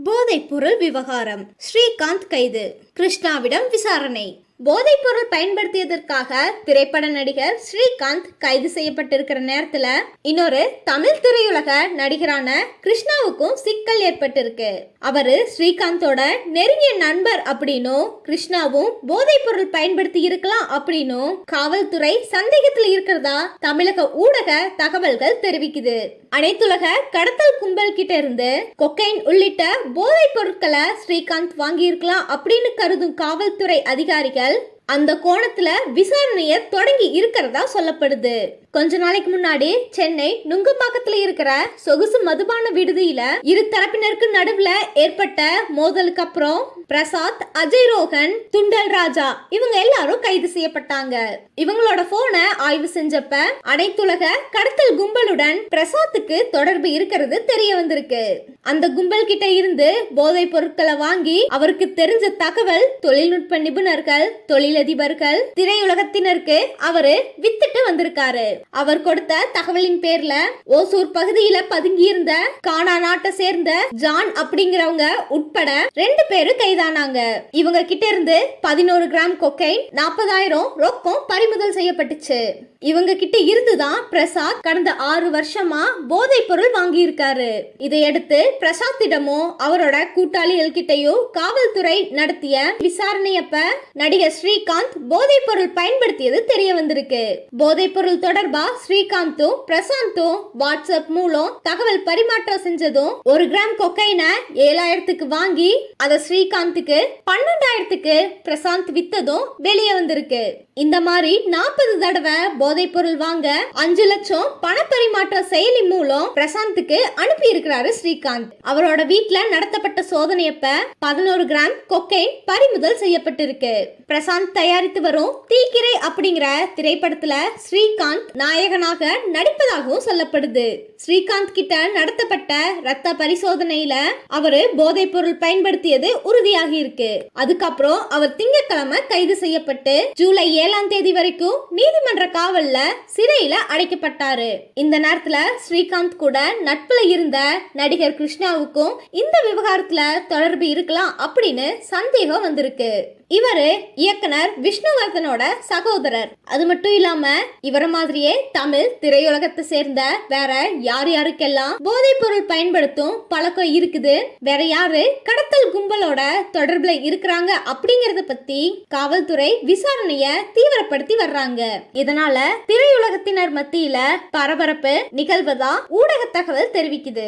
போதைப்பொருள் விவகாரம். ஸ்ரீகாந்த் கைது, கிருஷ்ணாவிடம் விசாரணை. போதைப்பொருள் பயன்படுத்தியதற்காக திரைப்பட நடிகர் ஸ்ரீகாந்த் கைது செய்யப்பட்டிருக்கிற நேரத்துல இன்னொரு தமிழ் திரையுலக நடிகரான கிருஷ்ணாவுக்கும் சிக்கல் ஏற்பட்டிருக்கு. அவரு ஸ்ரீகாந்தோட நெருங்கிய நண்பர் அப்படின்னும் கிருஷ்ணாவும் போதைப்பொருள் பயன்படுத்தி இருக்கலாம் அப்படின்னும் காவல்துறை சந்தேகத்தில் இருக்கிறதா தமிழக ஊடக தகவல்கள் தெரிவிக்குது. அனைத்துலக கடத்தல் கும்பல் கிட்ட இருந்து கொக்கைன் உள்ளிட்ட போதைப் பொருட்களை ஸ்ரீகாந்த் வாங்கி இருக்கலாம் அப்படின்னு கருதும் காவல்துறை அதிகாரிகள் அந்த கோணத்துல விசாரணைய தொடங்கி இருக்கிறதா சொல்லப்படுது. கொஞ்ச நாளைக்கு முன்னாடி சென்னை நுங்கம்பாக்கத்துல இருக்கிற சொகுசு மதுபான விடுதியில இரு தரப்பினருக்கு நடுவுல ஏற்பட்ட மோதலுக்கு அப்புறம் பிரசாத், அஜய் ரோஹன், துண்டல் ராஜா இவங்க எல்லாரும் கைது செய்யப்பட்டாங்க. இவங்களோட போனை ஆய்வு செஞ்சப்ப அனைத்துலக கடத்தல் கும்பலுடன் பிரசாத்துக்கு தொடர்பு இருக்கிறது தெரிய வந்திருக்கு. அந்த கும்பல் கிட்ட இருந்து போதை பொருட்களை வாங்கி அவருக்கு தெரிஞ்ச தகவல் தொழில்நுட்ப நிபுணர்கள், தொழிலதிபர்கள், திரையுலகத்தினருக்கு அவரு வித்துட்டு வந்திருக்காரு. அவர் கொடுத்த தகவலின் பேர்ல ஓசூர் பகுதியில பதுங்கி இருந்த கானா நாட்டை சேர்ந்த ஜான் அப்படிங்கிறவங்க உட்பட 2 பேரு கைதானாங்க. இவங்க கிட்ட இருந்து 11 கிராம் கொக்கைன், 40,000 ரொக்கம் பறிமுதல் செய்யப்பட்டுச்சு. இவங்க கிட்ட இருந்துதான் பிரசாத் கடந்த 6 வருஷமா போதை பொருள் வாங்கி இருக்காரு. இதையடுத்து பிரசாத்திடமும் அவரோட கூட்டாளிகள் கிட்டையும் காவல்துறை நடத்திய விசாரணையப்ப நடிகர் ஸ்ரீகாந்த் போதை பொருள் பயன்படுத்தியது தெரிய வந்திருக்கு. போதை பொருள் தொடர்பா ஸ்ரீகாந்தும் பிரசாந்தும் வாட்ஸ்அப் மூலம் தகவல் பரிமாற்றம் செஞ்சதும் 1 கிராம் கொக்கைனை 7,000க்கு வாங்கி அதை ஸ்ரீகாந்துக்கு 12,000க்கு பிரசாந்த் வித்ததும் வெளியே வந்திருக்கு. இந்த மாதிரி 40 தடவை போதை பொருள் வாங்க 5 லட்சம் பண பரிமாற்ற செயலி மூலம் பிரசாந்துக்கு அனுப்பி இருக்கிறாரு ஸ்ரீகாந்த். அவரோட வீட்டுல நடத்தப்பட்ட சோதனையப்ப 11 கிராம் கொக்கைன் பறிமுதல் செய்யப்பட்டிருக்கு. பிரசாந்த் தயாரித்து வரும் தீக்கிரை அப்படிங்கிற திரைப்படத்துல ஸ்ரீகாந்த் நாயகனாக நடிப்பதாகவும் சொல்லப்படுது. ஸ்ரீகாந்த் கிட்ட நடத்தப்பட்ட ரத்த பரிசோதனையில அவரு போதை பொருள் பயன்படுத்தியது உறுதியாகி இருக்கு. அதுக்கப்புறம் அவர் திங்கட்கிழமை கைது செய்யப்பட்டு ஜூலை 7ஆம் தேதி வரைக்கும் நீதிமன்ற காவல்ல சிறையில அடைக்கப்பட்டாரு. இந்த நேரத்துல ஸ்ரீகாந்த் கூட நட்புல இருந்த நடிகர் கிருஷ்ணாவுக்கும் இந்த விவகாரத்துல தொடர்பு இருக்கலாம் அப்படின்னு சந்தேகம் வந்திருக்கு. இவரு இயக்குனர் விஷ்ணுவர்தனோட சகோதரர். அது மட்டும் இல்லாம இவர மாதிரியே தமிழ் திரையுலகத்தை சேர்ந்த வேற யார் யாருக்கெல்லாம் போதைப் பொருள் பயன்படுத்தும் பழக்கம் இருக்குது, வேற யாரு கடத்தல் கும்பலோட தொடர்புல இருக்கிறாங்க அப்படிங்கறத பத்தி காவல்துறை விசாரணைய தீவிரப்படுத்தி வர்றாங்க. இதனால திரையுலகத்தினர் மத்தியில பரபரப்பு நிகழ்வதா ஊடக தகவல் தெரிவிக்குது.